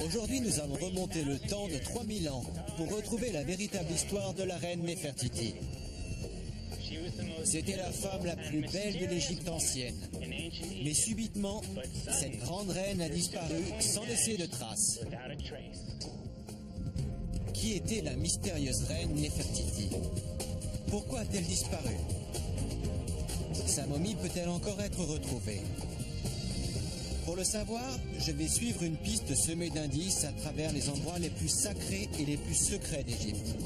Aujourd'hui, nous allons remonter le temps de 3000 ans pour retrouver la véritable histoire de la reine Néfertiti. C'était la femme la plus belle de l'Égypte ancienne. Mais subitement, cette grande reine a disparu sans laisser de traces. Qui était la mystérieuse reine Néfertiti? Pourquoi a-t-elle disparu? Sa momie peut-elle encore être retrouvée? Pour le savoir, je vais suivre une piste semée d'indices à travers les endroits les plus sacrés et les plus secrets d'Égypte.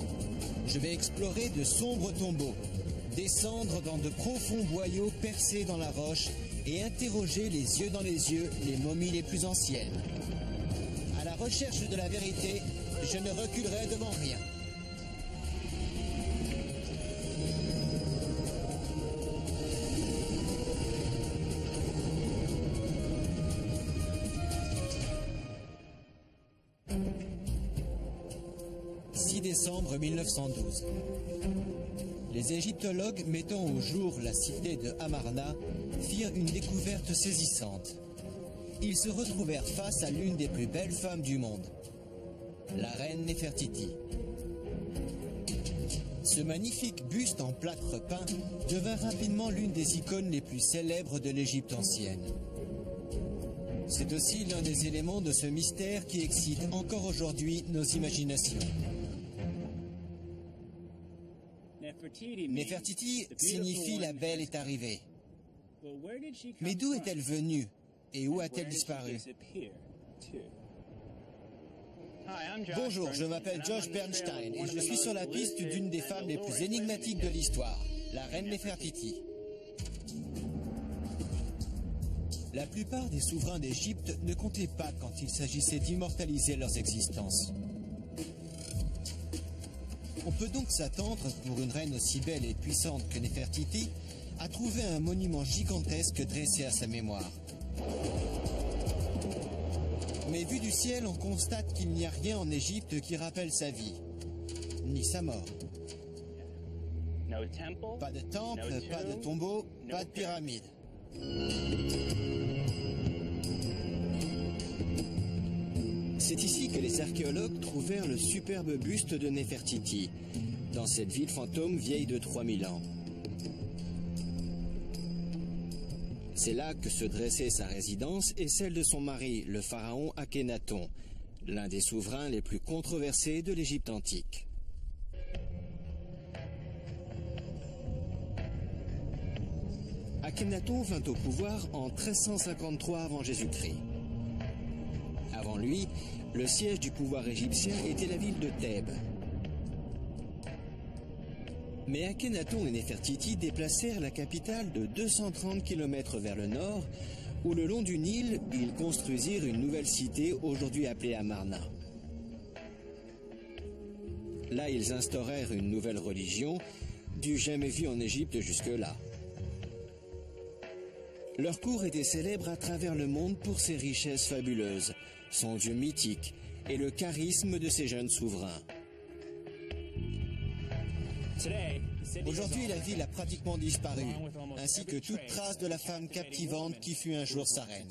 Je vais explorer de sombres tombeaux, descendre dans de profonds boyaux percés dans la roche et interroger les yeux dans les yeux les momies les plus anciennes. À la recherche de la vérité, je ne reculerai devant rien. Décembre 1912. Les égyptologues mettant au jour la cité de Amarna firent une découverte saisissante. Ils se retrouvèrent face à l'une des plus belles femmes du monde, la reine Néfertiti. Ce magnifique buste en plâtre peint devint rapidement l'une des icônes les plus célèbres de l'Égypte ancienne. C'est aussi l'un des éléments de ce mystère qui excite encore aujourd'hui nos imaginations. Néfertiti signifie la belle est arrivée. Mais d'où est-elle venue et où a-t-elle disparu? Bonjour, je m'appelle Josh Bernstein et je suis sur la piste d'une des femmes les plus énigmatiques de l'histoire, la reine Néfertiti. La plupart des souverains d'Égypte ne comptaient pas quand il s'agissait d'immortaliser leurs existences. On peut donc s'attendre, pour une reine aussi belle et puissante que Néfertiti, à trouver un monument gigantesque dressé à sa mémoire. Mais vu du ciel, on constate qu'il n'y a rien en Égypte qui rappelle sa vie, ni sa mort. Pas de temple, pas de tombeau, pas de pyramide. C'est ici que les archéologues trouvèrent le superbe buste de Néfertiti, dans cette ville fantôme vieille de 3000 ans. C'est là que se dressait sa résidence et celle de son mari, le pharaon Akhénaton, l'un des souverains les plus controversés de l'Égypte antique. Akhénaton vint au pouvoir en 1353 avant Jésus-Christ. Avant lui, le siège du pouvoir égyptien était la ville de Thèbes. Mais Akhénaton et Néfertiti déplacèrent la capitale de 230 km vers le nord, où le long du Nil, ils construisirent une nouvelle cité aujourd'hui appelée Amarna. Là, ils instaurèrent une nouvelle religion, du jamais vue en Égypte jusque-là. Leur cour était célèbre à travers le monde pour ses richesses fabuleuses, son dieu mythique et le charisme de ses jeunes souverains. Aujourd'hui, la ville a pratiquement disparu, ainsi que toute trace de la femme captivante qui fut un jour sa reine.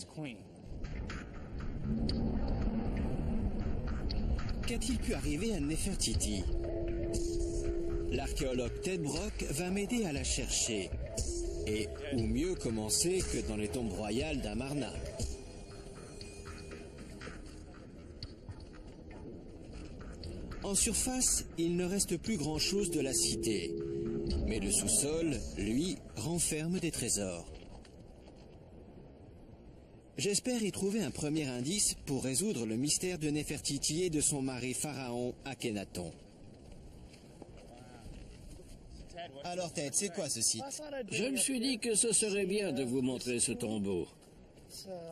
Qu'a-t-il pu arriver à Néfertiti? L'archéologue Ted Brock va m'aider à la chercher. Et où mieux commencer que dans les tombes royales d'Amarna? En surface, il ne reste plus grand-chose de la cité. Mais le sous-sol, lui, renferme des trésors. J'espère y trouver un premier indice pour résoudre le mystère de Néfertiti et de son mari pharaon Akhénaton. Alors Ted, c'est quoi ce site? Je me suis dit que ce serait bien de vous montrer ce tombeau.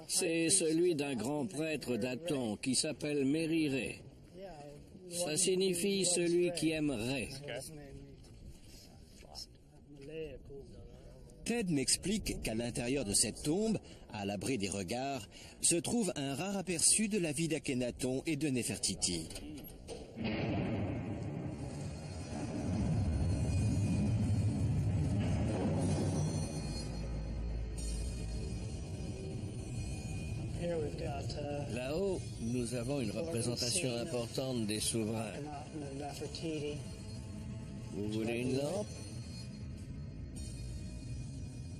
C'est celui d'un grand prêtre d'Aton qui s'appelle Mériré. Ça signifie celui qui aimerait. Ted m'explique qu'à l'intérieur de cette tombe, à l'abri des regards, se trouve un rare aperçu de la vie d'Akhénaton et de Néfertiti. Là-haut, nous avons une représentation importante des souverains. Vous voulez une lampe?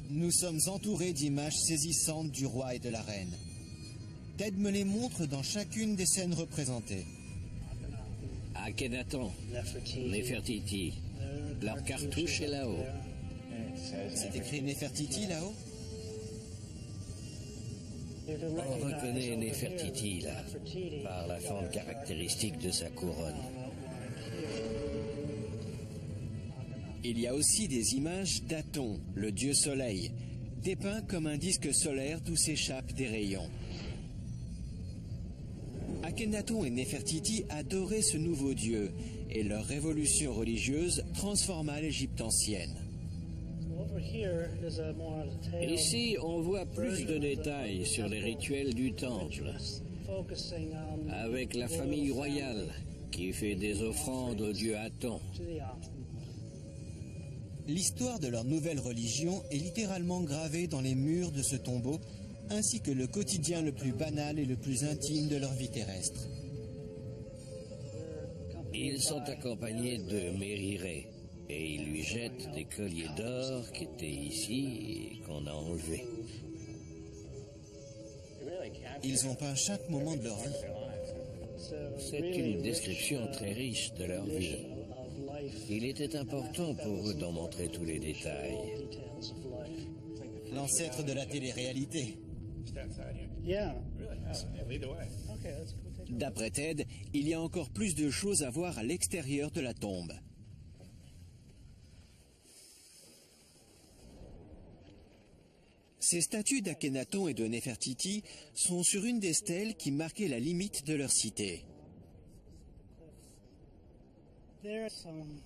Nous sommes entourés d'images saisissantes du roi et de la reine. Ted me les montre dans chacune des scènes représentées. Akhenaton, Nefertiti, leur cartouche est là-haut. C'est écrit Nefertiti là-haut? On reconnaît Nefertiti là, par la forme caractéristique de sa couronne. Il y a aussi des images d'Aton, le dieu soleil, dépeint comme un disque solaire d'où s'échappent des rayons. Akhenaton et Nefertiti adoraient ce nouveau dieu et leur révolution religieuse transforma l'Égypte ancienne. Ici, on voit plus de détails sur les rituels du temple, avec la famille royale qui fait des offrandes au dieu Aton. L'histoire de leur nouvelle religion est littéralement gravée dans les murs de ce tombeau, ainsi que le quotidien le plus banal et le plus intime de leur vie terrestre. Ils sont accompagnés de Mérirée, et ils lui jettent des colliers d'or qui étaient ici et qu'on a enlevés. Ils ont peint chaque moment de leur vie. C'est une description très riche de leur vie. Il était important pour eux d'en montrer tous les détails. L'ancêtre de la télé-réalité. D'après Ted, il y a encore plus de choses à voir à l'extérieur de la tombe. Ces statues d'Akhenaton et de Nefertiti sont sur une des stèles qui marquait la limite de leur cité.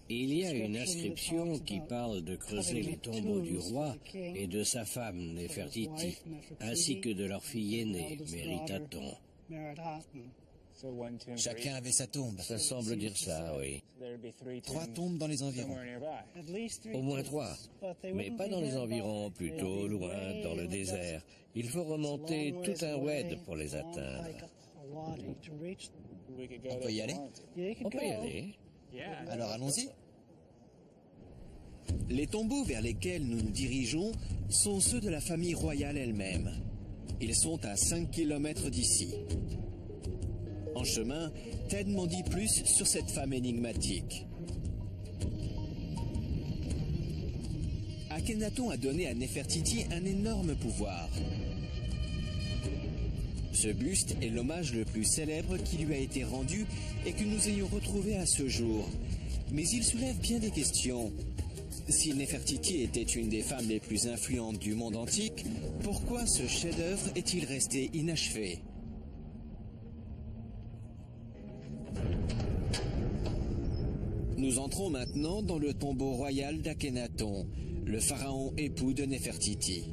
Il y a une inscription qui parle de creuser les tombeaux du roi et de sa femme Nefertiti, ainsi que de leur fille aînée, Meritaton. Chacun avait sa tombe. Ça semble dire ça, oui. 3 tombes dans les environs. Au moins 3, mais pas dans les environs, plutôt loin, dans le désert. Il faut remonter tout un oued pour les atteindre. On peut y aller? On peut y aller. Alors allons-y. Les tombeaux vers lesquels nous nous dirigeons sont ceux de la famille royale elle-même. Ils sont à 5 km d'ici. En chemin, Ted m'en dit plus sur cette femme énigmatique. Akhenaton a donné à Nefertiti un énorme pouvoir. Ce buste est l'hommage le plus célèbre qui lui a été rendu et que nous ayons retrouvé à ce jour. Mais il soulève bien des questions. Si Nefertiti était une des femmes les plus influentes du monde antique, pourquoi ce chef-d'œuvre est-il resté inachevé ? Nous entrons maintenant dans le tombeau royal d'Akhenaton, le pharaon époux de Nefertiti.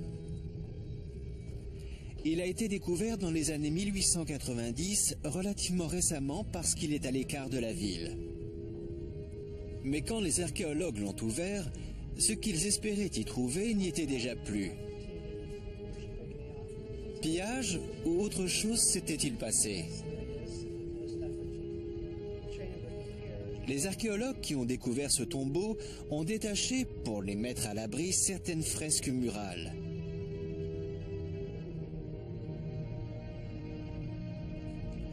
Il a été découvert dans les années 1890, relativement récemment parce qu'il est à l'écart de la ville. Mais quand les archéologues l'ont ouvert, ce qu'ils espéraient y trouver n'y était déjà plus. Pillage ou autre chose s'était-il passé ? Les archéologues qui ont découvert ce tombeau ont détaché, pour les mettre à l'abri, certaines fresques murales.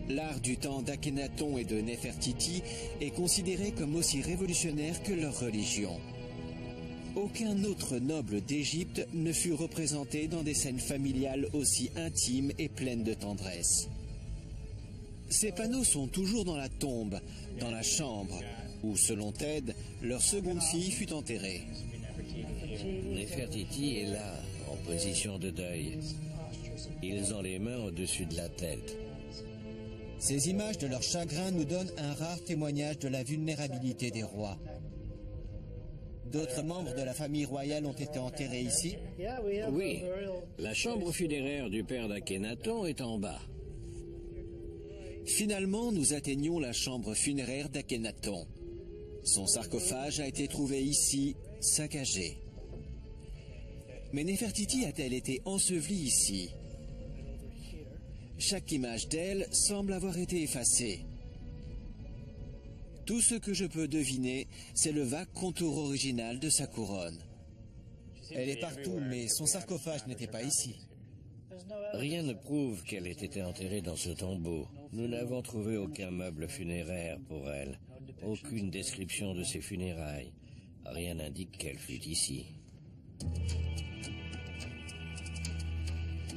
L'art du temps d'Akhenaton et de Nefertiti est considéré comme aussi révolutionnaire que leur religion. Aucun autre noble d'Égypte ne fut représenté dans des scènes familiales aussi intimes et pleines de tendresse. Ces panneaux sont toujours dans la tombe, dans la chambre, où, selon Ted, leur seconde fille fut enterrée. Nefertiti est là, en position de deuil. Ils ont les mains au-dessus de la tête. Ces images de leur chagrin nous donnent un rare témoignage de la vulnérabilité des rois. D'autres membres de la famille royale ont été enterrés ici? Oui, la chambre funéraire du père d'Akhenaton est en bas. Finalement, nous atteignons la chambre funéraire d'Akhenaton. Son sarcophage a été trouvé ici, saccagé. Mais Nefertiti a-t-elle été ensevelie ici? Chaque image d'elle semble avoir été effacée. Tout ce que je peux deviner, c'est le vague contour original de sa couronne. Elle est partout, mais son sarcophage n'était pas ici. Rien ne prouve qu'elle ait été enterrée dans ce tombeau. Nous n'avons trouvé aucun meuble funéraire pour elle, aucune description de ses funérailles. Rien n'indique qu'elle fut ici.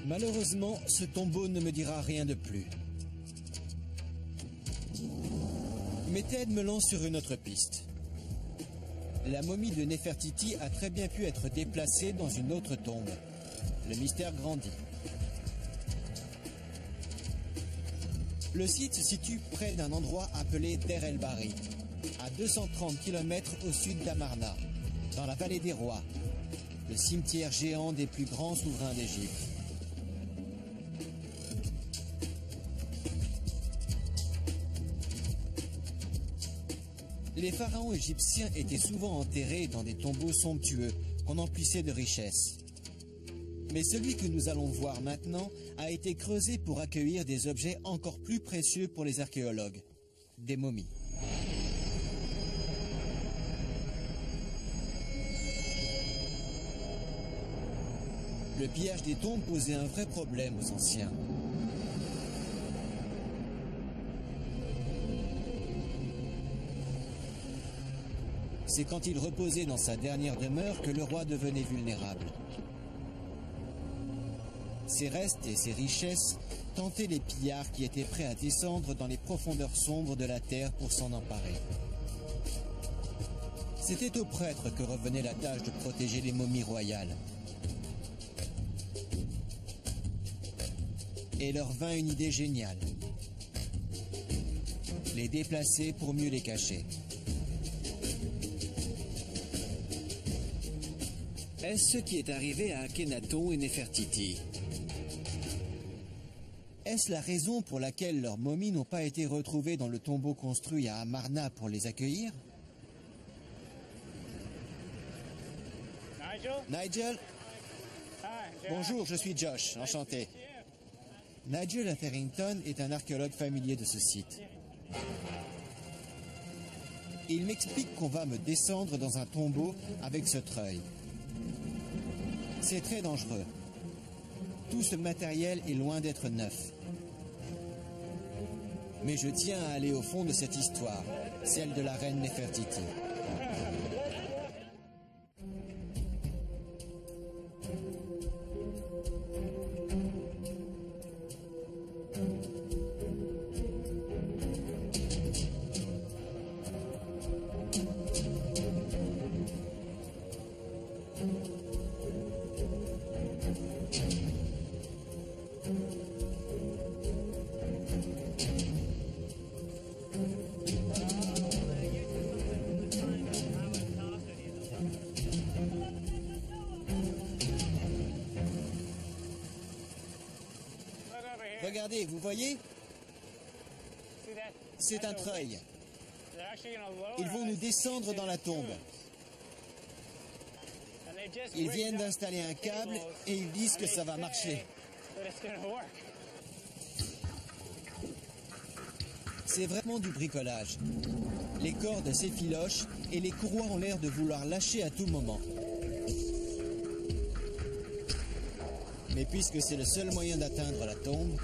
Malheureusement, ce tombeau ne me dira rien de plus. Mais Ted me lance sur une autre piste. La momie de Nefertiti a très bien pu être déplacée dans une autre tombe. Le mystère grandit. Le site se situe près d'un endroit appelé Der El Bari, à 230 km au sud d'Amarna, dans la vallée des rois, le cimetière géant des plus grands souverains d'Égypte. Les pharaons égyptiens étaient souvent enterrés dans des tombeaux somptueux qu'on emplissait de richesses. Mais celui que nous allons voir maintenant a été creusé pour accueillir des objets encore plus précieux pour les archéologues, des momies. Le pillage des tombes posait un vrai problème aux anciens. C'est quand il reposait dans sa dernière demeure que le roi devenait vulnérable. Ses restes et ses richesses tentaient les pillards qui étaient prêts à descendre dans les profondeurs sombres de la terre pour s'en emparer. C'était aux prêtres que revenait la tâche de protéger les momies royales. Et leur vint une idée géniale. Les déplacer pour mieux les cacher. Est-ce ce qui est arrivé à Akhenaton et Nefertiti? Est-ce la raison pour laquelle leurs momies n'ont pas été retrouvées dans le tombeau construit à Amarna pour les accueillir? Nigel? Bonjour, je suis Josh, enchanté. Nigel Etherington est un archéologue familier de ce site. Il m'explique qu'on va me descendre dans un tombeau avec ce treuil. C'est très dangereux. Tout ce matériel est loin d'être neuf. Mais je tiens à aller au fond de cette histoire, celle de la reine Nefertiti. Regardez, vous voyez? C'est un treuil. Ils vont nous descendre dans la tombe. Ils viennent d'installer un câble et ils disent que ça va marcher. C'est vraiment du bricolage. Les cordes s'effilochent et les courroies ont l'air de vouloir lâcher à tout moment. Mais puisque c'est le seul moyen d'atteindre la tombe,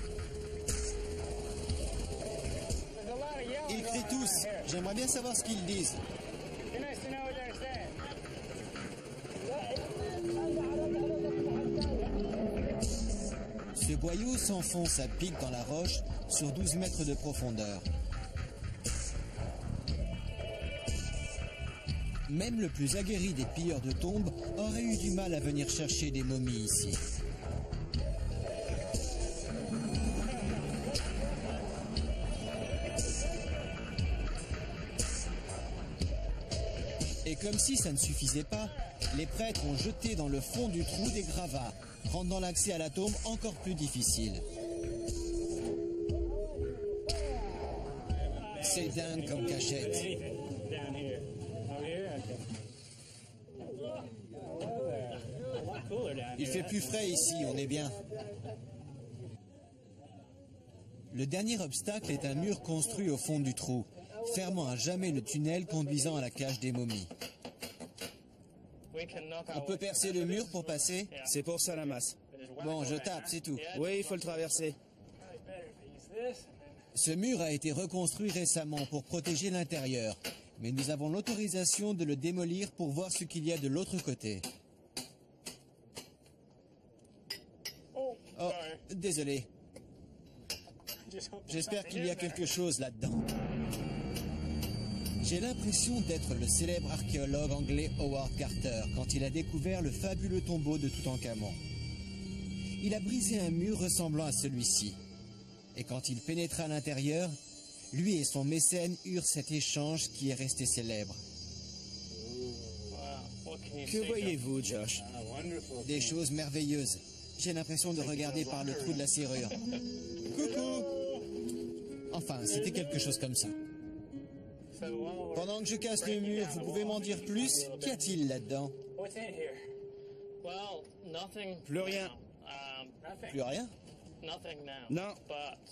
ils crient tous. J'aimerais bien savoir ce qu'ils disent. Ce boyau s'enfonce à pic dans la roche sur 12 mètres de profondeur. Même le plus aguerri des pilleurs de tombes aurait eu du mal à venir chercher des momies ici. Et comme si ça ne suffisait pas, les prêtres ont jeté dans le fond du trou des gravats, rendant l'accès à la tombe encore plus difficile. C'est dingue comme cachette. Il fait plus frais ici, on est bien. Le dernier obstacle est un mur construit au fond du trou, fermant à jamais le tunnel conduisant à la cage des momies. On peut percer le mur pour passer? C'est pour ça la masse. Bon, je tape, c'est tout. Oui, il faut le traverser. Ce mur a été reconstruit récemment pour protéger l'intérieur, mais nous avons l'autorisation de le démolir pour voir ce qu'il y a de l'autre côté. Oh, désolé. J'espère qu'il y a quelque chose là-dedans. J'ai l'impression d'être le célèbre archéologue anglais Howard Carter quand il a découvert le fabuleux tombeau de Toutankhamon. Il a brisé un mur ressemblant à celui-ci. Et quand il pénétra à l'intérieur, lui et son mécène eurent cet échange qui est resté célèbre. Que voyez-vous, Josh? Des choses merveilleuses. J'ai l'impression de regarder par le trou de la serrure. Coucou! Enfin, c'était quelque chose comme ça. Pendant que je casse le mur, vous pouvez m'en dire plus? Qu'y a-t-il là-dedans? Plus rien. Plus rien? Non,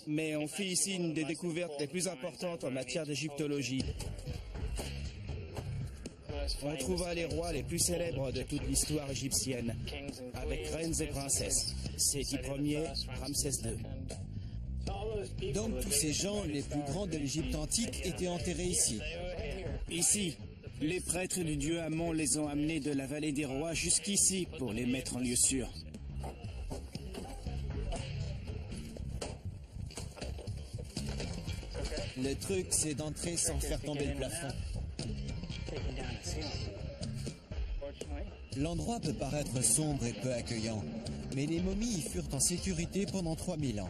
mais on fait ici une des découvertes les plus importantes en matière d'égyptologie. On trouvera les rois les plus célèbres de toute l'histoire égyptienne, avec reines et princesses. Séti Ier, Ramsès II. Donc tous ces gens, les plus grands de l'Égypte antique, étaient enterrés ici. Ici, les prêtres du dieu Amon les ont amenés de la vallée des rois jusqu'ici pour les mettre en lieu sûr. Le truc, c'est d'entrer sans faire tomber le plafond. L'endroit peut paraître sombre et peu accueillant, mais les momies y furent en sécurité pendant 3000 ans.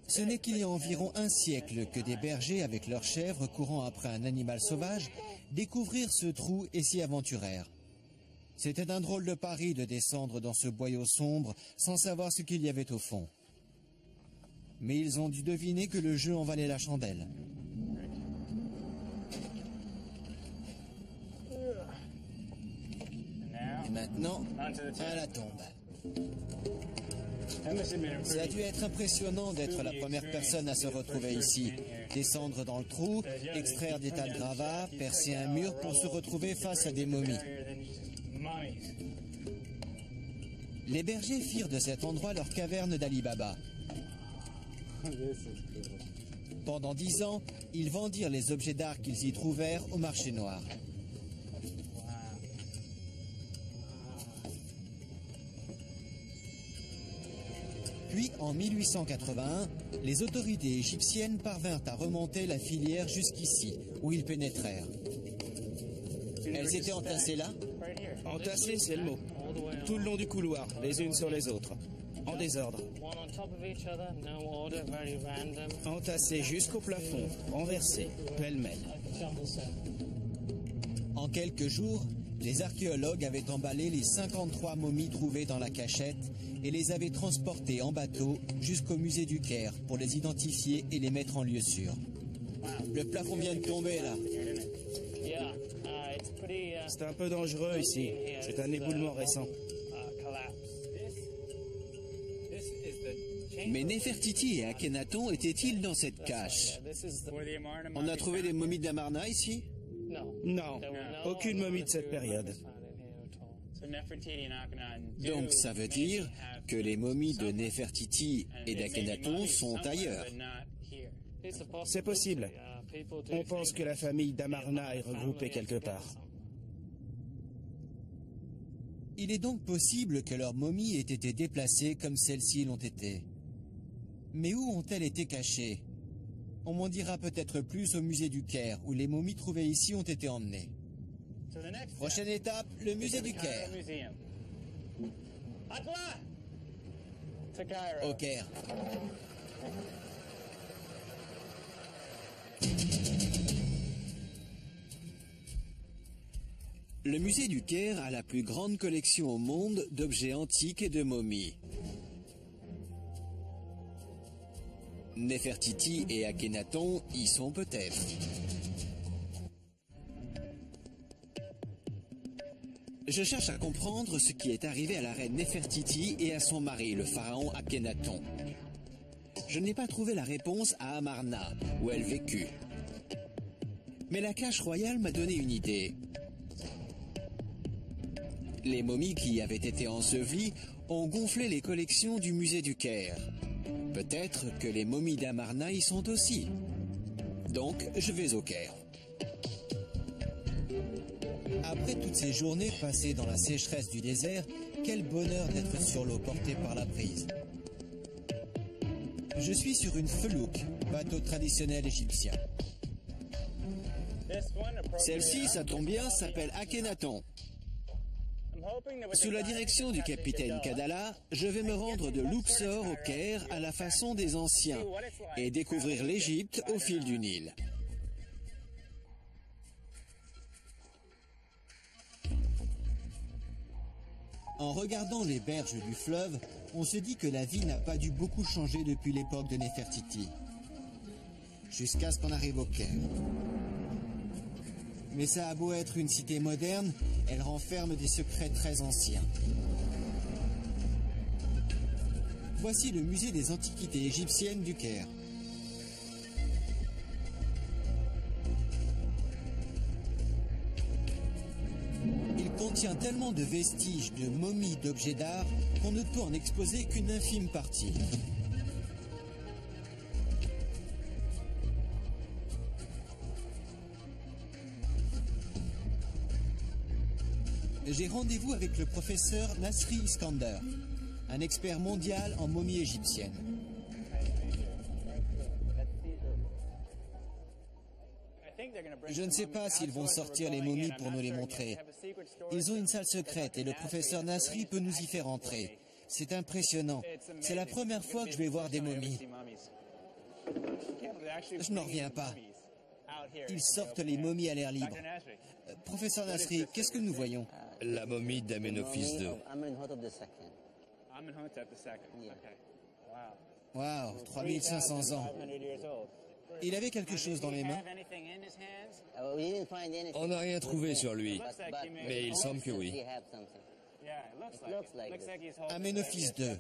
Ce n'est qu'il y a environ un siècle que des bergers avec leurs chèvres courant après un animal sauvage découvrirent ce trou et s'y aventurèrent. C'était un drôle de pari de descendre dans ce boyau sombre sans savoir ce qu'il y avait au fond. Mais ils ont dû deviner que le jeu en valait la chandelle. Et maintenant, à la tombe. Ça a dû être impressionnant d'être la première personne à se retrouver ici. Descendre dans le trou, extraire des tas de gravats, percer un mur pour se retrouver face à des momies. Les bergers firent de cet endroit leur caverne d'Ali Baba. Pendant 10 ans, ils vendirent les objets d'art qu'ils y trouvèrent au marché noir. Puis, en 1881, les autorités égyptiennes parvinrent à remonter la filière jusqu'ici, où ils pénétrèrent. Elles étaient entassées là? Entassées, c'est le mot. Tout le long du couloir, les unes sur les autres. En désordre. Entassées jusqu'au plafond, renversées, pêle-mêle. En quelques jours, les archéologues avaient emballé les 53 momies trouvées dans la cachette et les avaient transportées en bateau jusqu'au musée du Caire pour les identifier et les mettre en lieu sûr. Le plafond vient de tomber là. C'est un peu dangereux ici. C'est un éboulement récent. Mais Néfertiti et Akhenaton étaient-ils dans cette cache? On a trouvé des momies d'Amarna ici? Non, aucune momie de cette période. Donc ça veut dire que les momies de Néfertiti et d'Akhenaton sont ailleurs. C'est possible. On pense que la famille d'Amarna est regroupée quelque part. Il est donc possible que leurs momies aient été déplacées comme celles-ci l'ont été. Mais où ont-elles été cachées? On m'en dira peut-être plus au musée du Caire, où les momies trouvées ici ont été emmenées. Prochaine étape, le musée du Caire. Au Caire. Le musée du Caire a la plus grande collection au monde d'objets antiques et de momies. Néfertiti et Akhenaton y sont peut-être. Je cherche à comprendre ce qui est arrivé à la reine Néfertiti et à son mari, le pharaon Akhenaton. Je n'ai pas trouvé la réponse à Amarna, où elle vécut. Mais la cache royale m'a donné une idée. Les momies qui y avaient été ensevelies ont gonflé les collections du musée du Caire. Peut-être que les momies d'Amarna y sont aussi. Donc, je vais au Caire. Après toutes ces journées passées dans la sécheresse du désert, quel bonheur d'être sur l'eau portée par la brise. Je suis sur une felouk, bateau traditionnel égyptien. Celle-ci, ça tombe bien, s'appelle Akhenaton. Sous la direction du capitaine Kadala, je vais me rendre de Luxor au Caire à la façon des anciens et découvrir l'Égypte au fil du Nil. En regardant les berges du fleuve, on se dit que la vie n'a pas dû beaucoup changer depuis l'époque de Néfertiti, jusqu'à ce qu'on arrive au Caire. Mais ça a beau être une cité moderne, elle renferme des secrets très anciens. Voici le musée des antiquités égyptiennes du Caire. Il contient tellement de vestiges, de momies, d'objets d'art qu'on ne peut en exposer qu'une infime partie. J'ai rendez-vous avec le professeur Nasri Iskander, un expert mondial en momies égyptiennes. Je ne sais pas s'ils vont sortir les momies pour nous les montrer. Ils ont une salle secrète et le professeur Nasri peut nous y faire entrer. C'est impressionnant. C'est la première fois que je vais voir des momies. Je n'en reviens pas. Ils sortent les momies à l'air libre. Professeur Nasri, qu'est-ce que nous voyons? La momie d'Amenophis II. Waouh, 3500 ans. Il avait quelque chose dans les mains? On n'a rien trouvé sur lui, mais il semble que oui. Amenophis II.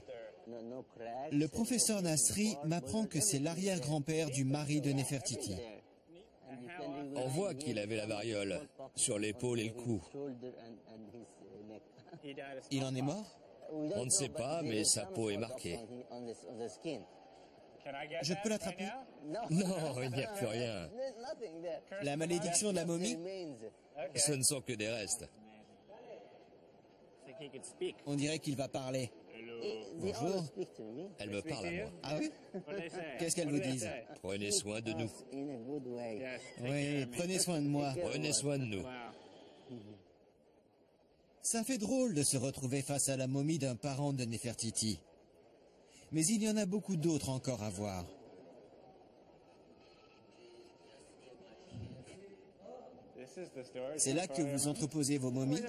Le professeur Nasri m'apprend que c'est l'arrière-grand-père du mari de Néfertiti. On voit qu'il avait la variole sur l'épaule et le cou. Il en est mort? On ne sait pas, mais sa peau est marquée. Je peux l'attraper? Non, il n'y a plus rien. La malédiction de la momie? Ce ne sont que des restes. On dirait qu'il va parler. Bonjour. Elle me parle à moi. Ah oui? Qu'est-ce qu'elles vous disent? Prenez soin de nous. Oui, prenez soin de moi. Prenez soin de nous. Ça fait drôle de se retrouver face à la momie d'un parent de Néfertiti. Mais il y en a beaucoup d'autres encore à voir. C'est là que vous entreposez vos momies?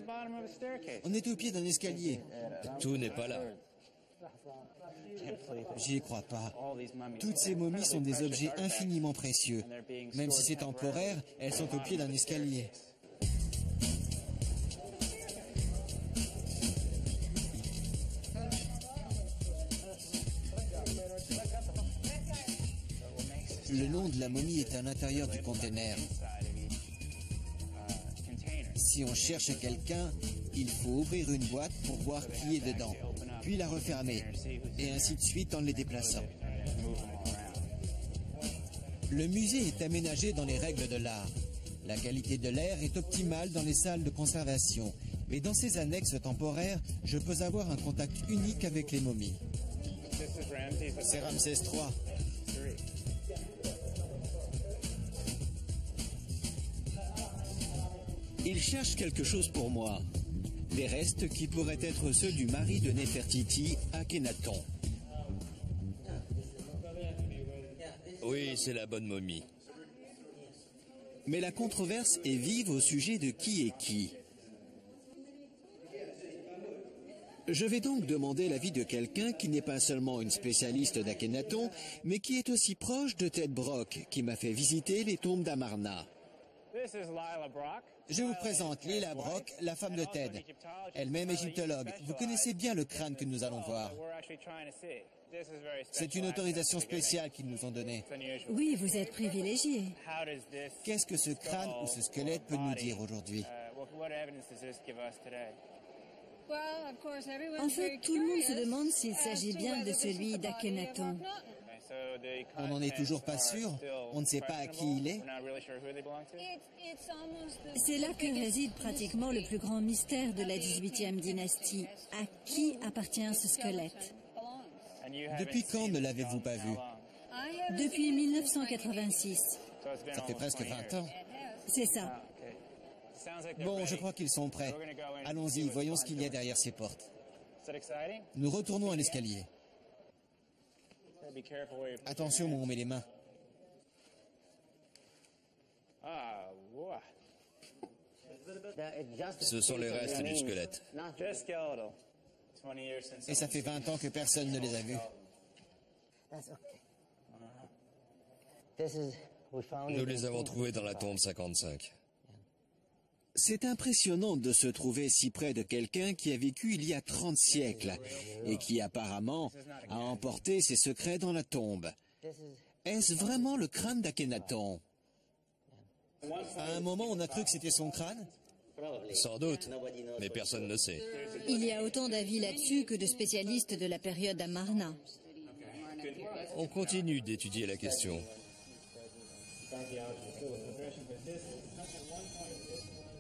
On est au pied d'un escalier. Tout n'est pas là. J'y crois pas. Toutes ces momies sont des objets infiniment précieux. Même si c'est temporaire, elles sont au pied d'un escalier. Le nom de la momie est à l'intérieur du conteneur. Si on cherche quelqu'un, il faut ouvrir une boîte pour voir qui est dedans, puis la refermer, et ainsi de suite en les déplaçant. Le musée est aménagé dans les règles de l'art. La qualité de l'air est optimale dans les salles de conservation, mais dans ces annexes temporaires, je peux avoir un contact unique avec les momies. C'est Ramsès III. Il cherche quelque chose pour moi. Des restes qui pourraient être ceux du mari de Néfertiti, Akhenaton. Oui, c'est la bonne momie. Mais la controverse est vive au sujet de qui est qui. Je vais donc demander l'avis de quelqu'un qui n'est pas seulement une spécialiste d'Akhenaton, mais qui est aussi proche de Ted Brock, qui m'a fait visiter les tombes d'Amarna. Je vous présente Lila Brock, la femme de Ted, elle-même égyptologue. Vous connaissez bien le crâne que nous allons voir. C'est une autorisation spéciale qu'ils nous ont donnée. Oui, vous êtes privilégié. Qu'est-ce que ce crâne ou ce squelette peut nous dire aujourd'hui? En fait, tout le monde se demande s'il s'agit bien de celui d'Akhenaton. On n'en est toujours pas sûr. On ne sait pas à qui il est. C'est là que réside pratiquement le plus grand mystère de la 18e dynastie. À qui appartient ce squelette? Depuis quand ne l'avez-vous pas vu? Depuis 1986. Ça fait presque 20 ans. C'est ça. Bon, je crois qu'ils sont prêts. Allons-y, voyons ce qu'il y a derrière ces portes. Nous retournons à l'escalier. Attention où on met les mains. Ce sont les restes du squelette. Et ça fait 20 ans que personne ne les a vus. Nous les avons trouvés dans la tombe 55. C'est impressionnant de se trouver si près de quelqu'un qui a vécu il y a 30 siècles et qui apparemment a emporté ses secrets dans la tombe. Est-ce vraiment le crâne d'Akhenaton? À un moment, on a cru que c'était son crâne? Sans doute, mais personne ne sait. Il y a autant d'avis là-dessus que de spécialistes de la période Amarna. On continue d'étudier la question.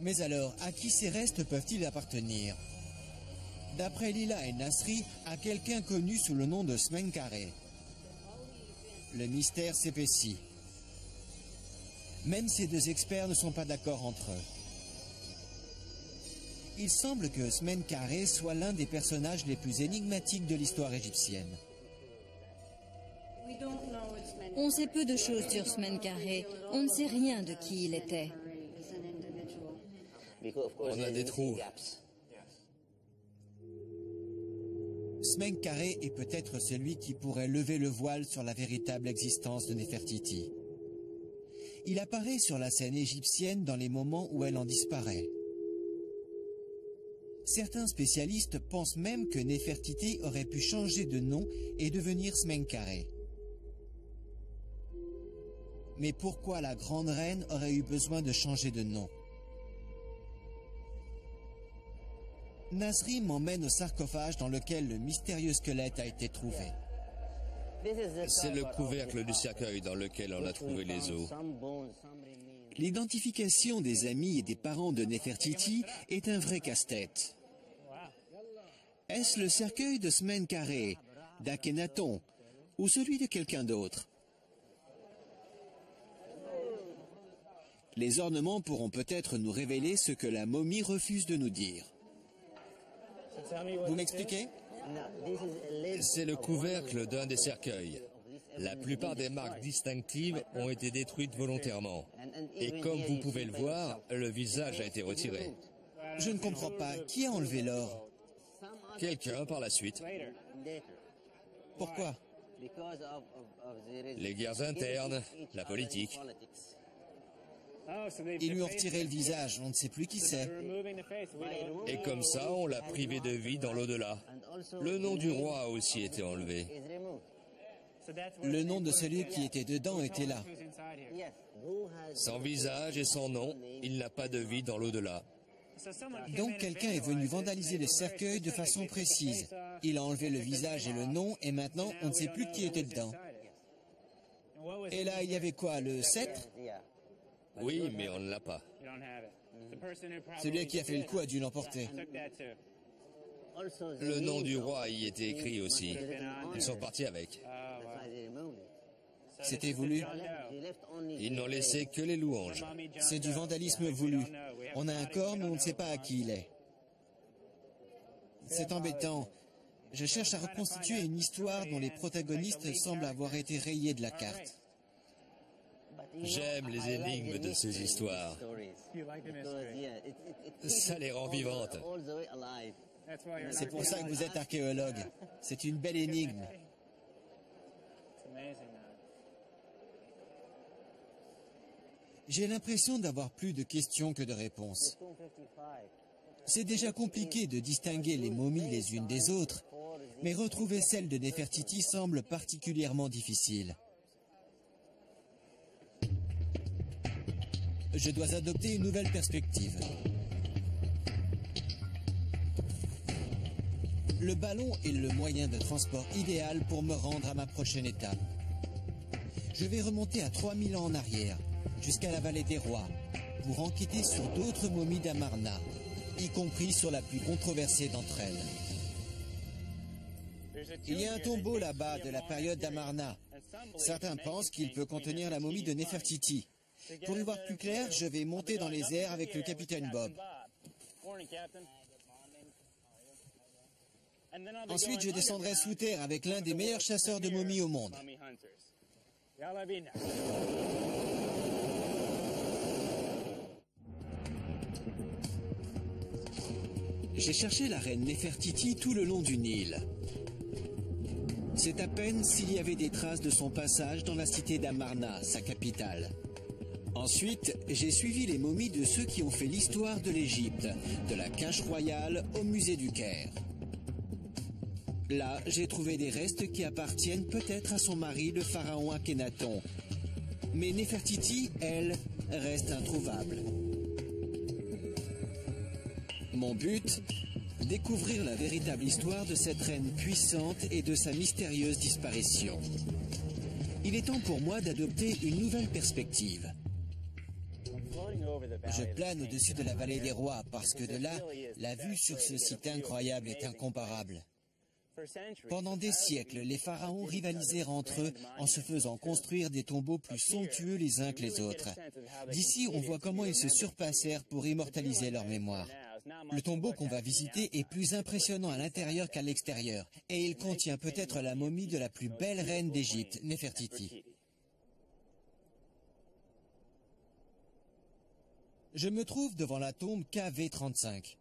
Mais alors, à qui ces restes peuvent-ils appartenir? D'après Lila et Nasri, à quelqu'un connu sous le nom de Smenkhare. Le mystère s'épaissit. Même ces deux experts ne sont pas d'accord entre eux. Il semble que Smenkhare soit l'un des personnages les plus énigmatiques de l'histoire égyptienne. On sait peu de choses sur Smenkhare. On ne sait rien de qui il était. On a des trous. Smenkhare est peut-être celui qui pourrait lever le voile sur la véritable existence de Néfertiti. Il apparaît sur la scène égyptienne dans les moments où elle en disparaît. Certains spécialistes pensent même que Néfertiti aurait pu changer de nom et devenir Smenkhare. Mais pourquoi la grande reine aurait eu besoin de changer de nom? Nasri m'emmène au sarcophage dans lequel le mystérieux squelette a été trouvé. C'est le couvercle du cercueil dans lequel on a trouvé les os. L'identification des amis et des parents de Néfertiti est un vrai casse-tête. Est-ce le cercueil de Smenkhare, d'Akhenaton, ou celui de quelqu'un d'autre? Les ornements pourront peut-être nous révéler ce que la momie refuse de nous dire. Vous m'expliquez? C'est le couvercle d'un des cercueils. La plupart des marques distinctives ont été détruites volontairement. Et comme vous pouvez le voir, le visage a été retiré. Je ne comprends pas. Qui a enlevé l'or? Quelqu'un par la suite. Pourquoi? Les guerres internes, la politique. Ils lui ont retiré le visage, on ne sait plus qui c'est. Et comme ça, on l'a privé de vie dans l'au-delà. Le nom du roi a aussi été enlevé. Le nom de celui qui était dedans était là. Sans visage et sans nom, il n'a pas de vie dans l'au-delà. Donc quelqu'un est venu vandaliser le cercueil de façon précise. Il a enlevé le visage et le nom, et maintenant on ne sait plus qui était dedans. Et là, il y avait quoi, le sceptre? Oui, mais on ne l'a pas. Celui qui a fait le coup a dû l'emporter. Le nom du roi y était écrit aussi. Ils sont partis avec. C'était voulu. Ils n'ont laissé que les louanges. C'est du vandalisme voulu. On a un corps, mais on ne sait pas à qui il est. C'est embêtant. Je cherche à reconstituer une histoire dont les protagonistes semblent avoir été rayés de la carte. J'aime les énigmes de ces histoires. Ça les rend vivantes. C'est pour ça que vous êtes archéologue. C'est une belle énigme. J'ai l'impression d'avoir plus de questions que de réponses. C'est déjà compliqué de distinguer les momies les unes des autres, mais retrouver celle de Néfertiti semble particulièrement difficile. Je dois adopter une nouvelle perspective. Le ballon est le moyen de transport idéal pour me rendre à ma prochaine étape. Je vais remonter à 3000 ans en arrière, jusqu'à la vallée des rois, pour enquêter sur d'autres momies d'Amarna, y compris sur la plus controversée d'entre elles. Il y a un tombeau là-bas de la période d'Amarna. Certains pensent qu'il peut contenir la momie de Néfertiti. Pour y voir plus clair, je vais monter dans les airs avec le capitaine Bob. Ensuite, je descendrai sous terre avec l'un des meilleurs chasseurs de momies au monde. J'ai cherché la reine Néfertiti tout le long du Nil. C'est à peine s'il y avait des traces de son passage dans la cité d'Amarna, sa capitale. Ensuite, j'ai suivi les momies de ceux qui ont fait l'histoire de l'Égypte, de la cache royale au musée du Caire. Là, j'ai trouvé des restes qui appartiennent peut-être à son mari, le pharaon Akhenaton. Mais Néfertiti, elle, reste introuvable. Mon but, découvrir la véritable histoire de cette reine puissante et de sa mystérieuse disparition. Il est temps pour moi d'adopter une nouvelle perspective. Je plane au-dessus de la vallée des rois parce que de là, la vue sur ce site incroyable est incomparable. Pendant des siècles, les pharaons rivalisèrent entre eux en se faisant construire des tombeaux plus somptueux les uns que les autres. D'ici, on voit comment ils se surpassèrent pour immortaliser leur mémoire. Le tombeau qu'on va visiter est plus impressionnant à l'intérieur qu'à l'extérieur, et il contient peut-être la momie de la plus belle reine d'Égypte, Néfertiti. Je me trouve devant la tombe KV35.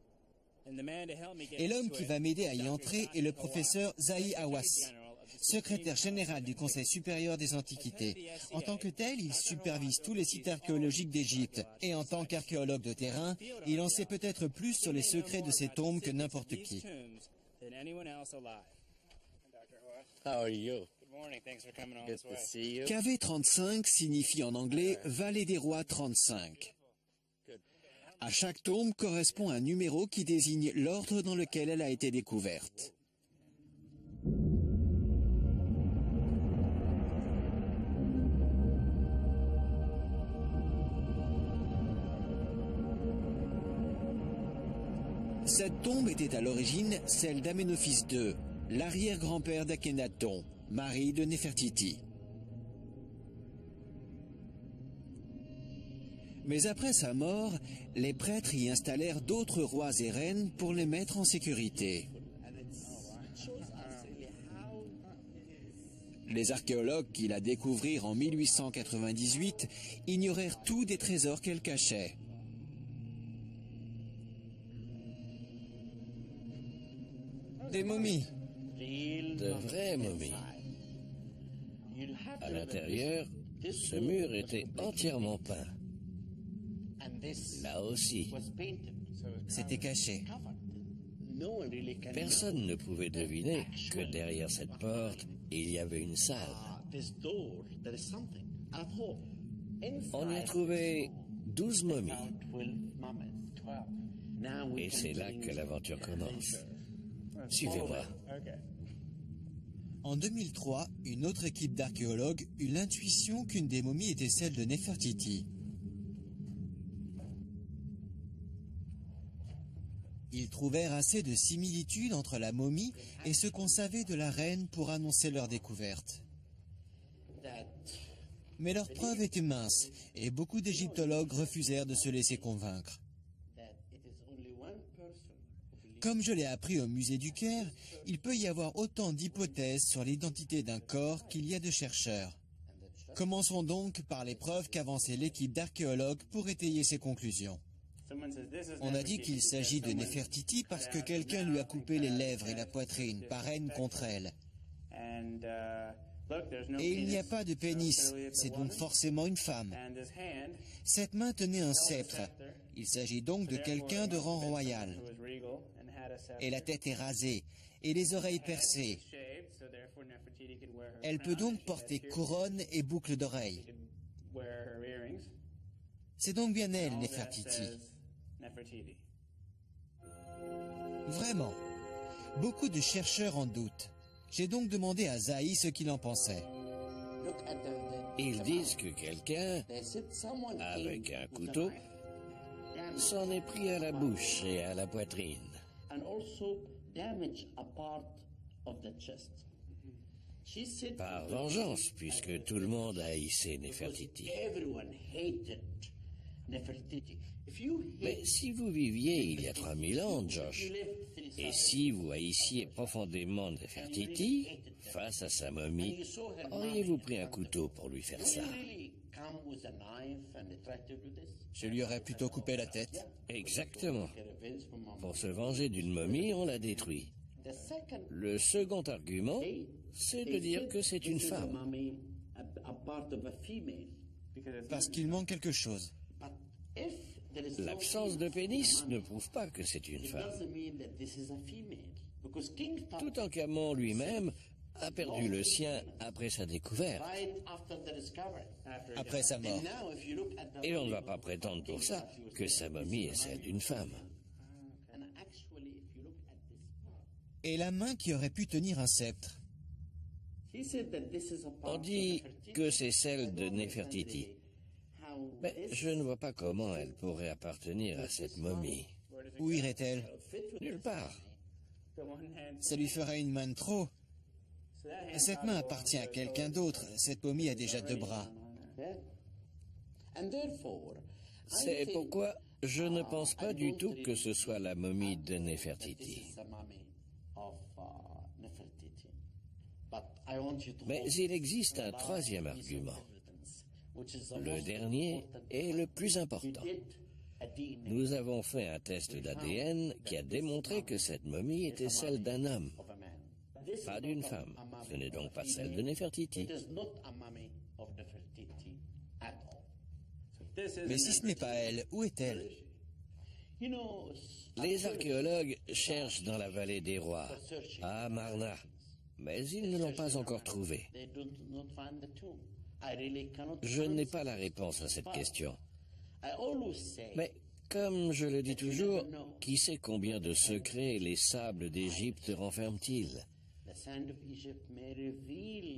Et l'homme qui va m'aider à y entrer est le professeur Zahi Hawass, secrétaire général du Conseil supérieur des Antiquités. En tant que tel, il supervise tous les sites archéologiques d'Égypte. Et en tant qu'archéologue de terrain, il en sait peut-être plus sur les secrets de ces tombes que n'importe qui. KV35 signifie en anglais Vallée des Rois 35. À chaque tombe correspond un numéro qui désigne l'ordre dans lequel elle a été découverte. Cette tombe était à l'origine celle d'Amenophis II, l'arrière-grand-père d'Akhenaton, mari de Néfertiti. Mais après sa mort, les prêtres y installèrent d'autres rois et reines pour les mettre en sécurité. Les archéologues qui la découvrirent en 1898 ignorèrent tout des trésors qu'elle cachait. Des momies. De vraies momies. À l'intérieur, ce mur était entièrement peint. Là aussi. C'était caché. Personne ne pouvait deviner que derrière cette porte, il y avait une salle. On y a trouvé 12 momies. Et c'est là que l'aventure commence. Suivez-moi. En 2003, une autre équipe d'archéologues eut l'intuition qu'une des momies était celle de Néfertiti. Ils trouvèrent assez de similitudes entre la momie et ce qu'on savait de la reine pour annoncer leur découverte. Mais leurs preuves étaient minces et beaucoup d'égyptologues refusèrent de se laisser convaincre. Comme je l'ai appris au musée du Caire, il peut y avoir autant d'hypothèses sur l'identité d'un corps qu'il y a de chercheurs. Commençons donc par les preuves qu'avançait l'équipe d'archéologues pour étayer ses conclusions. On a dit qu'il s'agit de Néfertiti parce que quelqu'un lui a coupé les lèvres et la poitrine, par haine contre elle. Et il n'y a pas de pénis, c'est donc forcément une femme. Cette main tenait un sceptre. Il s'agit donc de quelqu'un de rang royal. Et la tête est rasée, et les oreilles percées. Elle peut donc porter couronne et boucles d'oreilles. C'est donc bien elle, Néfertiti. Vraiment. Beaucoup de chercheurs en doutent. J'ai donc demandé à Zahi ce qu'il en pensait. Ils disent que quelqu'un, avec un couteau, s'en est pris à la bouche et à la poitrine. Par vengeance, puisque tout le monde haïssait Néfertiti. Mais si vous viviez il y a 3000 ans, Josh, et si vous haïssiez profondément Néfertiti, face à sa momie, auriez-vous pris un couteau pour lui faire ça? Je lui aurais plutôt coupé la tête. Exactement. Pour se venger d'une momie, on la détruit. Le second argument, c'est de dire que c'est une femme. Parce qu'il manque quelque chose. L'absence de pénis ne prouve pas que c'est une femme. Toutankhamon lui-même a perdu le sien après sa découverte. Après sa mort. Et on ne va pas prétendre pour ça que sa momie est celle d'une femme. Et la main qui aurait pu tenir un sceptre. On dit que c'est celle de Néfertiti. Mais je ne vois pas comment elle pourrait appartenir à cette momie. Où irait-elle? Nulle part. Ça lui ferait une main de trop. Cette main appartient à quelqu'un d'autre. Cette momie a déjà 2 bras. C'est pourquoi je ne pense pas du tout que ce soit la momie de Néfertiti. Mais il existe un troisième argument. Le dernier est le plus important. Nous avons fait un test d'ADN qui a démontré que cette momie était celle d'un homme, pas d'une femme. Ce n'est donc pas celle de Néfertiti. Mais si ce n'est pas elle, où est-elle? Les archéologues cherchent dans la vallée des rois, à Amarna, mais ils ne l'ont pas encore trouvée. Je n'ai pas la réponse à cette question. Mais, comme je le dis toujours, qui sait combien de secrets les sables d'Égypte renferment-ils?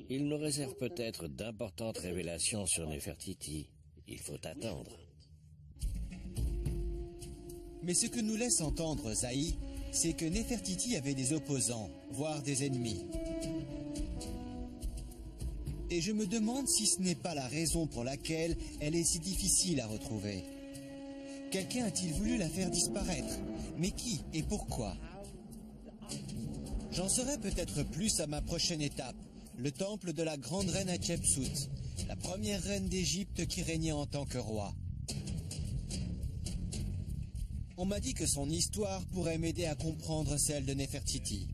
Ils nous réservent peut-être d'importantes révélations sur Néfertiti. Il faut attendre. Mais ce que nous laisse entendre Zahi, c'est que Néfertiti avait des opposants, voire des ennemis. Et je me demande si ce n'est pas la raison pour laquelle elle est si difficile à retrouver. Quelqu'un a-t-il voulu la faire disparaître? Mais qui et pourquoi? J'en saurai peut-être plus à ma prochaine étape, le temple de la grande reine Hatshepsut, la première reine d'Égypte qui régnait en tant que roi. On m'a dit que son histoire pourrait m'aider à comprendre celle de Néfertiti.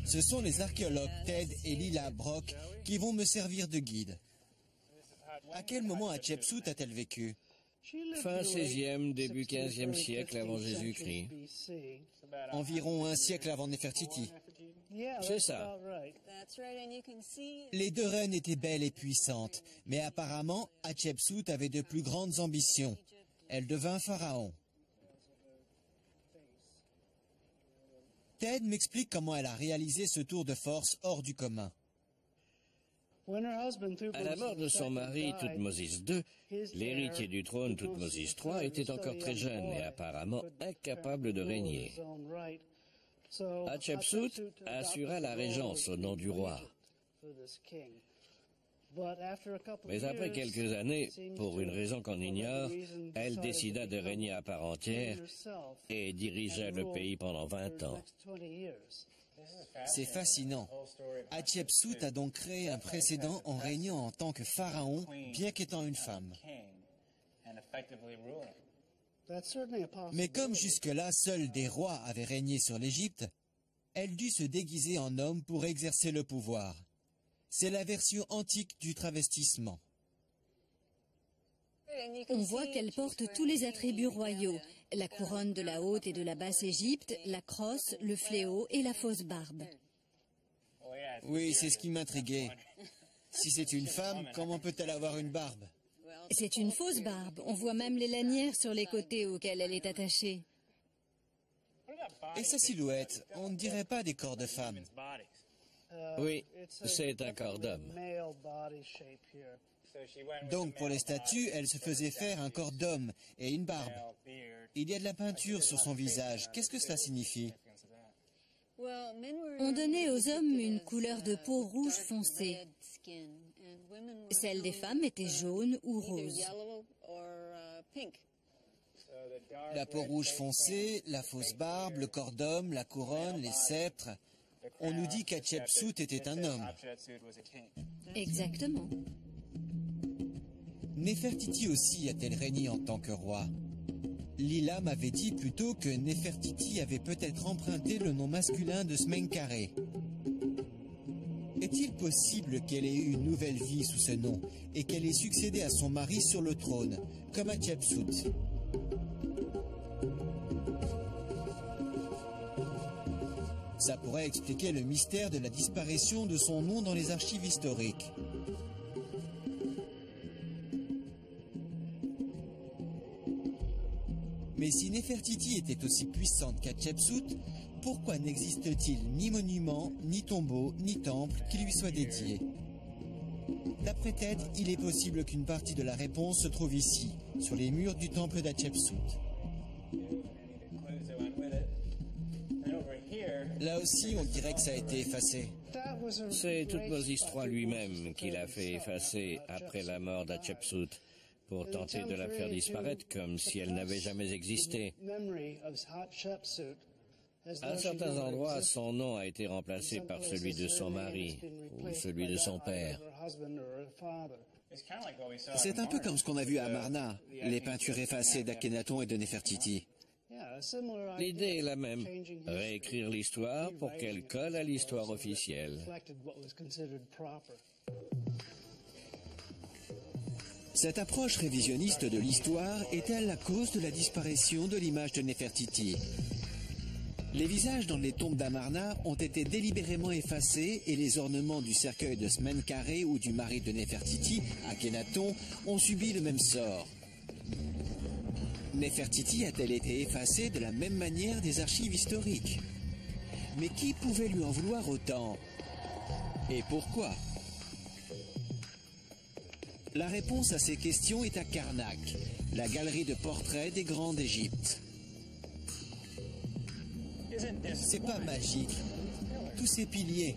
Ce sont les archéologues Ted et Lila Brock qui vont me servir de guide. À quel moment Hatshepsut a-t-elle vécu? Fin 16e, début 15e siècle avant Jésus-Christ. Environ un siècle avant Néfertiti. C'est ça. Les 2 reines étaient belles et puissantes, mais apparemment Hatshepsut avait de plus grandes ambitions. Elle devint pharaon. Ted m'explique comment elle a réalisé ce tour de force hors du commun. À la mort de son mari, Thoutmôsis II, l'héritier du trône Thoutmôsis III était encore très jeune et apparemment incapable de régner. Hatshepsut assura la régence au nom du roi. Mais après quelques années, pour une raison qu'on ignore, elle décida de régner à part entière et dirigea le pays pendant 20 ans. C'est fascinant. Hatshepsut a donc créé un précédent en régnant en tant que pharaon, bien qu'étant une femme. Mais comme jusque-là, seuls des rois avaient régné sur l'Égypte, elle dut se déguiser en homme pour exercer le pouvoir. C'est la version antique du travestissement. On voit qu'elle porte tous les attributs royaux. La couronne de la haute et de la basse Égypte, la crosse, le fléau et la fausse barbe. Oui, c'est ce qui m'intriguait. Si c'est une femme, comment peut-elle avoir une barbe? C'est une fausse barbe. On voit même les lanières sur les côtés auxquelles elle est attachée. Et sa silhouette, on ne dirait pas des corps de femme. Oui, c'est un corps d'homme. Donc pour les statues, elle se faisait faire un corps d'homme et une barbe. Il y a de la peinture sur son visage. Qu'est-ce que cela signifie? On donnait aux hommes une couleur de peau rouge foncé. Celle des femmes était jaune ou rose. La peau rouge foncée, la fausse barbe, le corps d'homme, la couronne, les sceptres. On nous dit qu'Hatshepsut était un homme. Exactement. Néfertiti aussi a-t-elle régné en tant que roi? Lila m'avait dit plutôt que Néfertiti avait peut-être emprunté le nom masculin de Smenkhare. Est-il possible qu'elle ait eu une nouvelle vie sous ce nom et qu'elle ait succédé à son mari sur le trône, comme Hatshepsut? Ça pourrait expliquer le mystère de la disparition de son nom dans les archives historiques. Mais si Néfertiti était aussi puissante qu'Hatshepsut, pourquoi n'existe-t-il ni monument, ni tombeau, ni temple qui lui soit dédié? D'après Ted, il est possible qu'une partie de la réponse se trouve ici, sur les murs du temple d'Hatshepsut. Là aussi, on dirait que ça a été effacé. C'est Thoutmôsis III lui-même qui l'a fait effacer après la mort d'Hatshepsut, pour tenter de la faire disparaître comme si elle n'avait jamais existé. À certains endroits, son nom a été remplacé par celui de son mari ou celui de son père. C'est un peu comme ce qu'on a vu à Amarna, les peintures effacées d'Akhenaton et de Néfertiti. L'idée est la même, réécrire l'histoire pour qu'elle colle à l'histoire officielle. Cette approche révisionniste de l'histoire est-elle la cause de la disparition de l'image de Néfertiti? Les visages dans les tombes d'Amarna ont été délibérément effacés et les ornements du cercueil de Smenkhare ou du mari de Néfertiti, Akhenaton, ont subi le même sort. Néfertiti a-t-elle été effacée de la même manière des archives historiques? Mais qui pouvait lui en vouloir autant? Et pourquoi? La réponse à ces questions est à Karnak, la galerie de portraits des grands d'Égypte. C'est pas magique. Tous ces piliers,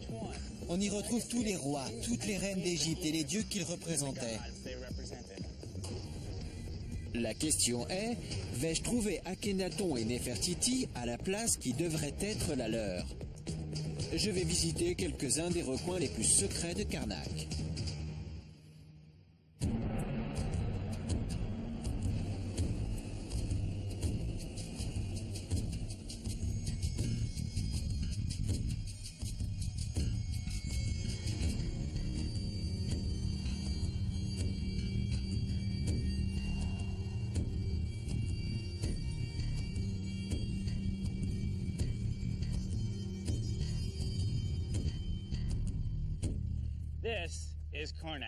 on y retrouve tous les rois, toutes les reines d'Égypte et les dieux qu'ils représentaient. La question est, vais-je trouver Akhenaton et Néfertiti à la place qui devrait être la leur? Je vais visiter quelques-uns des recoins les plus secrets de Karnak.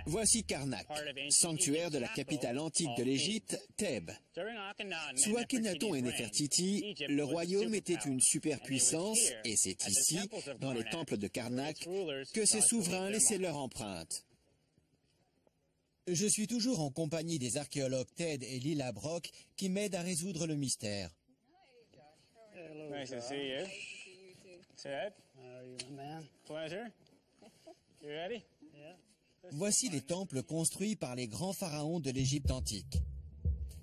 Voici Karnak, sanctuaire de la capitale antique de l'Égypte, Thèbes. Sous Akhenaton et Néfertiti, le royaume était une superpuissance, et c'est ici, dans les temples de Karnak, que ses souverains laissaient leur empreinte. Je suis toujours en compagnie des archéologues Ted et Lila Brock qui m'aident à résoudre le mystère. Nice to see you. Ted? Pleasure. You ready? Voici les temples construits par les grands pharaons de l'Égypte antique.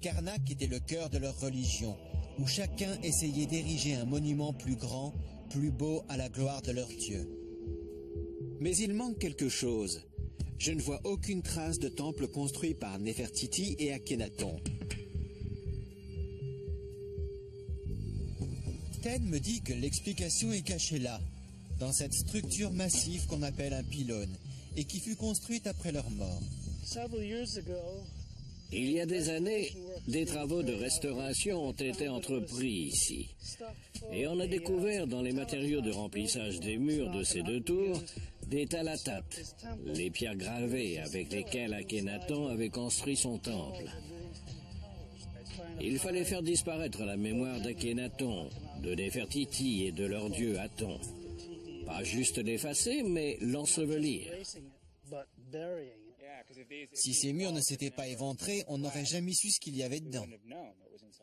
Karnak était le cœur de leur religion, où chacun essayait d'ériger un monument plus grand, plus beau à la gloire de leur Dieu. Mais il manque quelque chose. Je ne vois aucune trace de temple construit par Néfertiti et Akhenaton. Ted me dit que l'explication est cachée là, dans cette structure massive qu'on appelle un pylône, et qui fut construite après leur mort. Il y a des années, des travaux de restauration ont été entrepris ici. Et on a découvert dans les matériaux de remplissage des murs de ces deux tours des talatates, les pierres gravées avec lesquelles Akhenaton avait construit son temple. Il fallait faire disparaître la mémoire d'Akhenaton, de Néfertiti et de leur dieu Aton. Pas juste l'effacer, mais l'ensevelir. Si ces murs ne s'étaient pas éventrés, on n'aurait jamais su ce qu'il y avait dedans.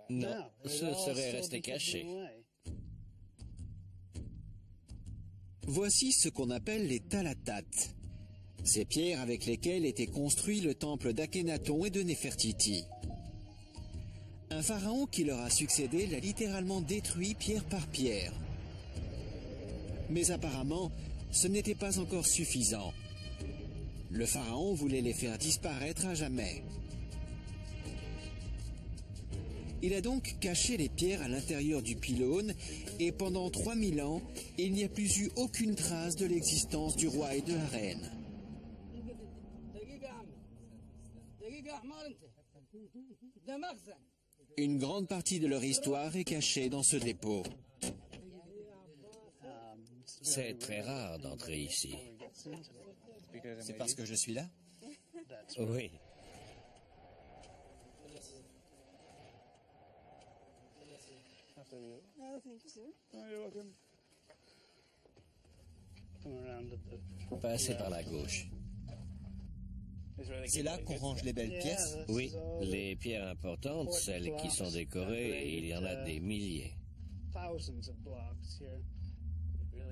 Non, ce serait resté caché. Voici ce qu'on appelle les talatates. Ces pierres avec lesquelles était construit le temple d'Akhenaton et de Néfertiti. Un pharaon qui leur a succédé l'a littéralement détruit pierre par pierre. Mais apparemment, ce n'était pas encore suffisant. Le pharaon voulait les faire disparaître à jamais. Il a donc caché les pierres à l'intérieur du pylône et pendant 3000 ans, il n'y a plus eu aucune trace de l'existence du roi et de la reine. Une grande partie de leur histoire est cachée dans ce dépôt. C'est très rare d'entrer ici. C'est parce que je suis là? Oui. Passez par la gauche. C'est là qu'on range les belles pièces? Oui, les pierres importantes, celles qui sont décorées, il y en a des milliers.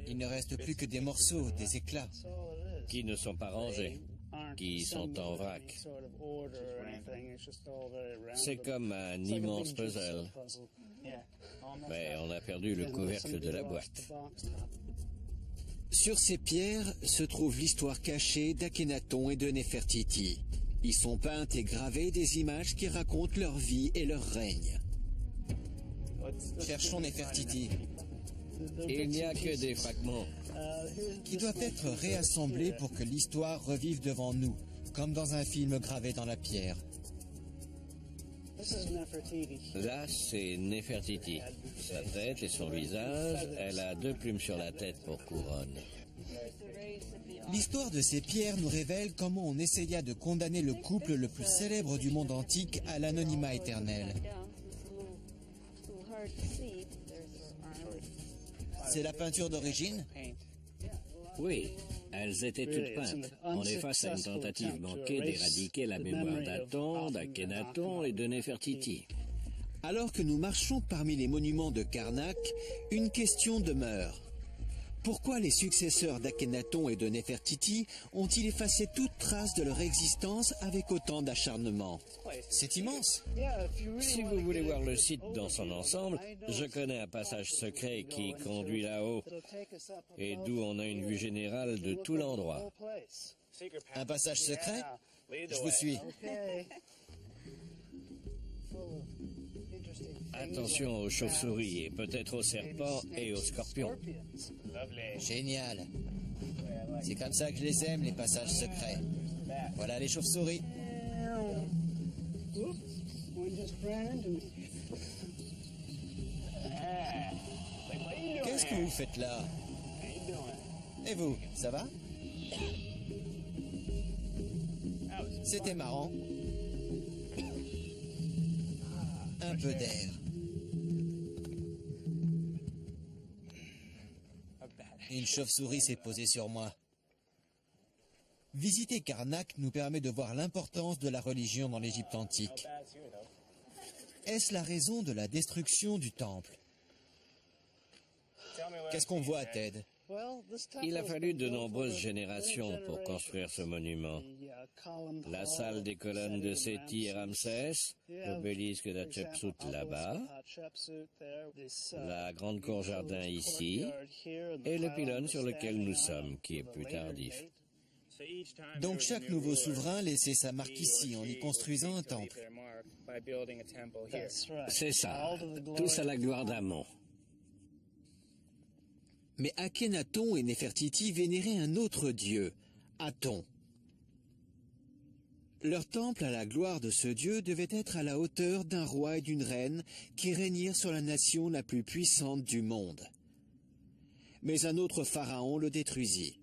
Il ne reste plus que des morceaux, des éclats. Qui ne sont pas rangés, qui sont en vrac. C'est comme un immense puzzle. Mais on a perdu le couvercle de la boîte. Sur ces pierres se trouve l'histoire cachée d'Akhenaton et de Néfertiti. Y sont peintes et gravées des images qui racontent leur vie et leur règne. Cherchons Néfertiti, Il n'y a que des fragments. qui doivent être réassemblés pour que l'histoire revive devant nous, comme dans un film gravé dans la pierre. Là, c'est Néfertiti. Sa tête et son visage, elle a 2 plumes sur la tête pour couronne. L'histoire de ces pierres nous révèle comment on essaya de condamner le couple le plus célèbre du monde antique à l'anonymat éternel. C'est la peinture d'origine? Oui, elles étaient toutes peintes. On est face à une tentative manquée d'éradiquer la mémoire d'Aton, d'Akhenaton et de Néfertiti. Alors que nous marchons parmi les monuments de Karnak, une question demeure. Pourquoi les successeurs d'Akhenaton et de Néfertiti ont-ils effacé toute trace de leur existence avec autant d'acharnement? C'est immense. Si vous voulez voir le site dans son ensemble, je connais un passage secret qui conduit là-haut et d'où on a une vue générale de tout l'endroit. Un passage secret? Je vous suis. Attention aux chauves-souris et peut-être aux serpents et aux scorpions. Génial. C'est comme ça que je les aime, les passages secrets. Voilà les chauves-souris. Qu'est-ce que vous faites là? Et vous, ça va? C'était marrant. Un peu d'air. Une chauve-souris s'est posée sur moi. Visiter Karnak nous permet de voir l'importance de la religion dans l'Égypte antique. Est-ce la raison de la destruction du temple? Qu'est-ce qu'on voit, Ted? Il a fallu de nombreuses générations pour construire ce monument. La salle des colonnes de Séti et Ramsès, l'obélisque d'Hatchepsout là-bas, la grande cour jardin ici, et le pylône sur lequel nous sommes, qui est plus tardif. Donc chaque nouveau souverain laissait sa marque ici en y construisant un temple. C'est ça, tous à la gloire d'Amon. Mais Akhenaton et Néfertiti vénéraient un autre dieu, Aton. Leur temple à la gloire de ce dieu devait être à la hauteur d'un roi et d'une reine qui régnèrent sur la nation la plus puissante du monde. Mais un autre pharaon le détruisit.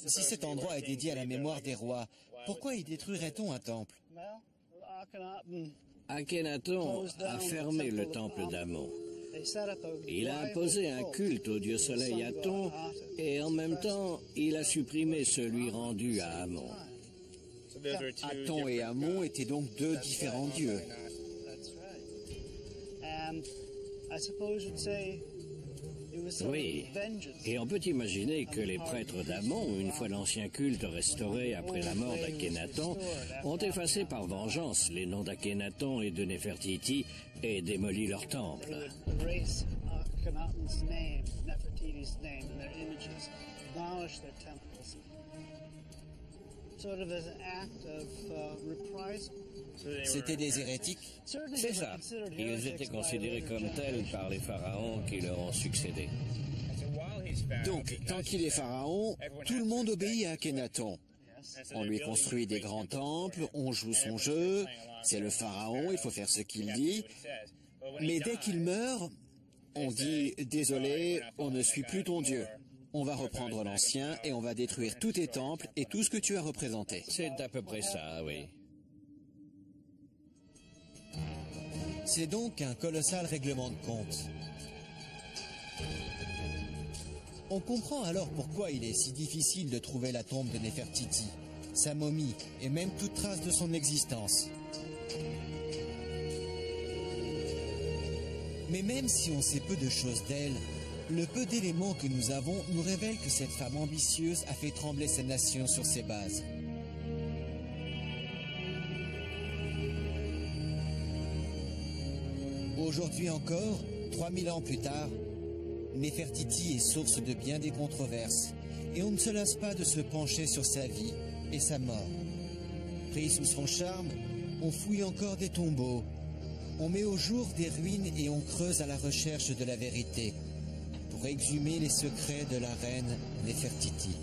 Si cet endroit est dédié à la mémoire des rois, pourquoi y détruirait-on un temple? Akhenaton a fermé le temple d'Amon. Il a imposé un culte au dieu soleil Aton et en même temps, il a supprimé celui rendu à Amon. Aton et Amon étaient donc deux différents dieux. Oui, et on peut imaginer que les prêtres d'Amon, une fois l'ancien culte restauré après la mort d'Akhenaton, ont effacé par vengeance les noms d'Akhenaton et de Nefertiti et démoli leur temple. C'était des hérétiques? C'est ça. Ils étaient considérés comme tels par les pharaons qui leur ont succédé. Donc, tant qu'il est pharaon, tout le monde obéit à Akhenaton. On lui construit des grands temples, on joue son jeu, c'est le pharaon, il faut faire ce qu'il dit. Mais dès qu'il meurt, on dit « Désolé, on ne suit plus ton Dieu. On va reprendre l'ancien et on va détruire tous tes temples et tout ce que tu as représenté. » C'est à peu près ça, oui. C'est donc un colossal règlement de compte. On comprend alors pourquoi il est si difficile de trouver la tombe de Nefertiti, sa momie et même toute trace de son existence. Mais même si on sait peu de choses d'elle, le peu d'éléments que nous avons nous révèle que cette femme ambitieuse a fait trembler sa nation sur ses bases. Aujourd'hui encore, 3000 ans plus tard, Nefertiti est source de bien des controverses et on ne se lasse pas de se pencher sur sa vie et sa mort. Pris sous son charme, on fouille encore des tombeaux, on met au jour des ruines et on creuse à la recherche de la vérité pour exhumer les secrets de la reine Nefertiti.